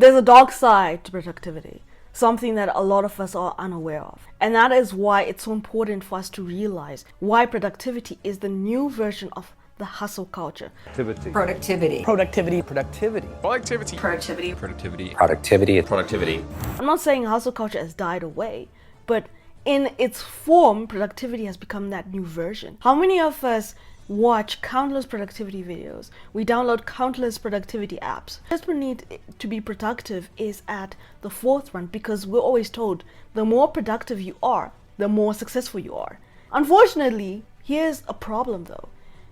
There's a dark side to productivity, something that a lot of us are unaware of. And that is why it's so important for us to realize why productivity is the new version of the hustle culture. Productivity. I'm not saying hustle culture has died away, but in its form, productivity has become that new version. How many of us watch countless productivity videos? We download countless productivity apps. The desperate need to be productive is at the forefront because we're always told the more productive you are, the more successful you are. Unfortunately, here's a problem though.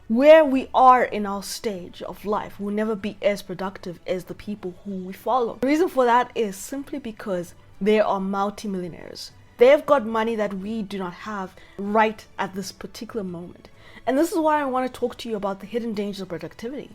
Where we are in our stage of life, we'll never be as productive as the people who we follow. The reason for that is simply because they are multimillionaires. They've got money that we do not have right at this particular moment. And this is why I want to talk to you about the hidden dangers of productivity.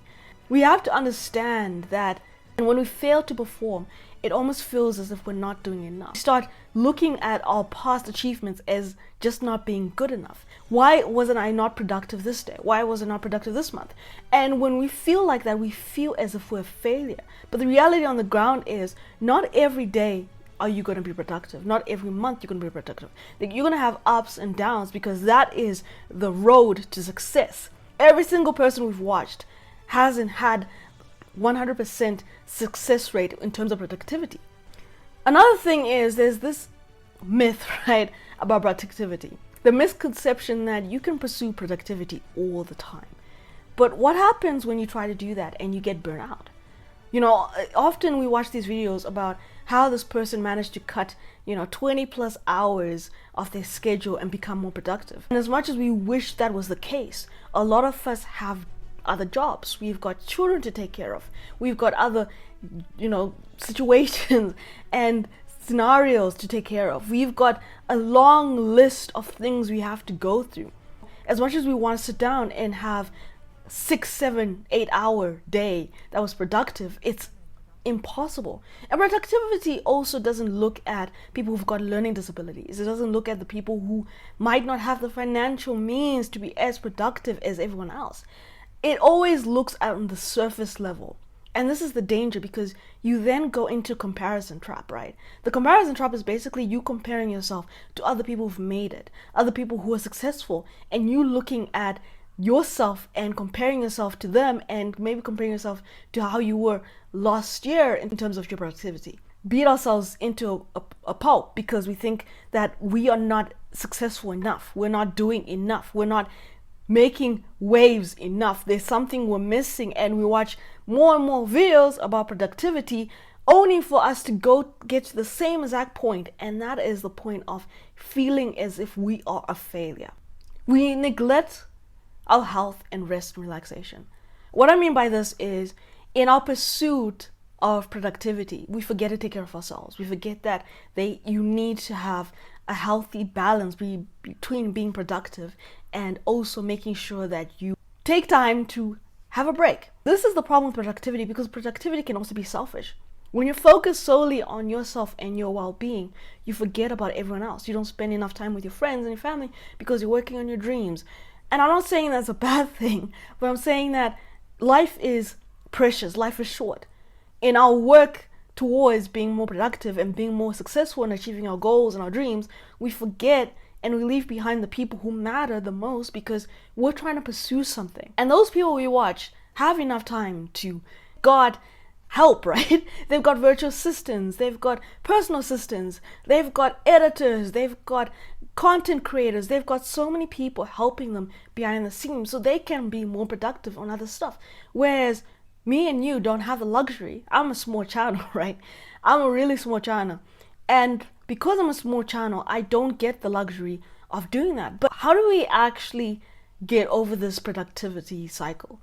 We have to understand that when we fail to perform, it almost feels as if we're not doing enough. We start looking at our past achievements as just not being good enough. Why wasn't I not productive this day? Why was I not productive this month? And when we feel like that, we feel as if we're a failure. But the reality on the ground is not every day are you going to be productive. Not every month you're going to be productive. Like, you're going to have ups and downs because that is the road to success. Every single person we've watched hasn't had 100% success rate in terms of productivity. Another thing is there's this myth, right, about productivity. The misconception that you can pursue productivity all the time. But what happens when you try to do that and you get burnt out? You know, often we watch these videos about how this person managed to cut, 20 plus hours off their schedule and become more productive. And as much as we wish that was the case, a lot of us have other jobs. We've got children to take care of. We've got other, situations and scenarios to take care of. We've got a long list of things we have to go through. As much as we want to sit down and have 6, 7, 8 hour day that was productive, it's impossible. And productivity also doesn't look at people who've got learning disabilities. It doesn't look at the people who might not have the financial means to be as productive as everyone else. It always looks at on the surface level. And this is the danger because you then go into comparison trap, right? The comparison trap is basically you comparing yourself to other people who've made it, other people who are successful, and you looking at yourself and comparing yourself to them and maybe comparing yourself to how you were last year in terms of your productivity. Beat ourselves into a pulp because we think that we are not successful enough. We're not doing enough. We're not making waves enough. There's something we're missing, and we watch more and more videos about productivity only for us to go get to the same exact point, and that is the point of feeling as if we are a failure. We neglect our health and rest and relaxation. What I mean by this is, in our pursuit of productivity, we forget to take care of ourselves. We forget that you need to have a healthy balance between being productive and also making sure that you take time to have a break. This is the problem with productivity because productivity can also be selfish. When you're focused solely on yourself and your well-being, you forget about everyone else. You don't spend enough time with your friends and your family because you're working on your dreams. And I'm not saying that's a bad thing, but I'm saying that life is precious, life is short. In our work towards being more productive and being more successful in achieving our goals and our dreams, we forget and we leave behind the people who matter the most because we're trying to pursue something. And those people we watch have enough time to God help, right? They've got virtual assistants, they've got personal assistants, they've got editors, they've got content creators, they've got so many people helping them behind the scenes so they can be more productive on other stuff. Whereas me and you don't have the luxury. I'm a small channel, right? I'm a really small channel. And because I'm a small channel, I don't get the luxury of doing that. But how do we actually get over this productivity cycle?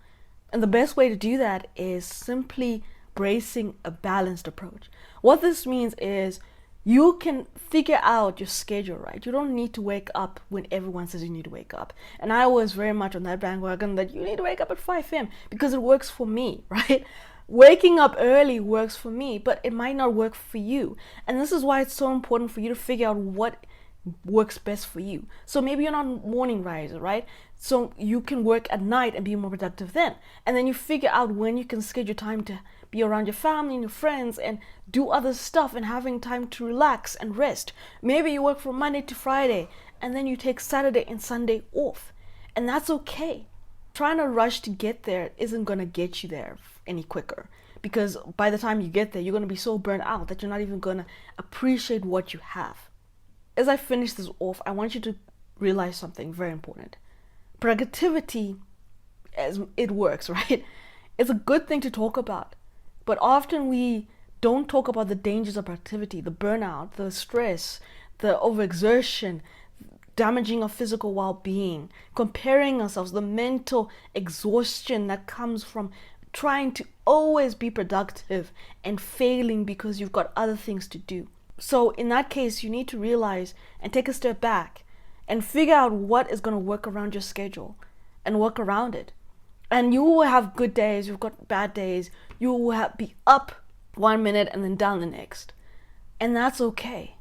And the best way to do that is simply embracing a balanced approach. What this means is you can figure out your schedule, right? You don't need to wake up when everyone says you need to wake up. And I was very much on that bandwagon that you need to wake up at 5 a.m. because it works for me, right? Waking up early works for me, but it might not work for you. And this is why it's so important for you to figure out what works best for you. So maybe you're not a morning riser, right? So you can work at night and be more productive then. And then you figure out when you can schedule time to be around your family and your friends and do other stuff and having time to relax and rest. Maybe you work from Monday to Friday and then you take Saturday and Sunday off, and that's okay. Trying to rush to get there isn't going to get you there any quicker, because by the time you get there, you're going to be so burnt out that you're not even going to appreciate what you have. As I finish this off, I want you to realize something very important. Productivity, as it works, right? It's a good thing to talk about, but often we don't talk about the dangers of productivity, the burnout, the stress, the overexertion, damaging of physical well-being, comparing ourselves, the mental exhaustion that comes from trying to always be productive and failing because you've got other things to do. So in that case, you need to realize and take a step back and figure out what is going to work around your schedule and work around it. And you will have good days, you've got bad days, you will be up 1 minute and then down the next. And that's okay.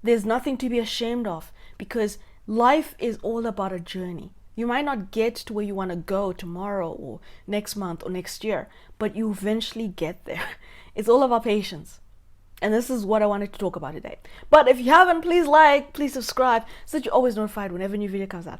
There's nothing to be ashamed of, because life is all about a journey. You might not get to where you want to go tomorrow or next month or next year, but you eventually get there. It's all about patience. And this is what I wanted to talk about today. But if you haven't, please like, please subscribe, so that you're always notified whenever a new video comes out.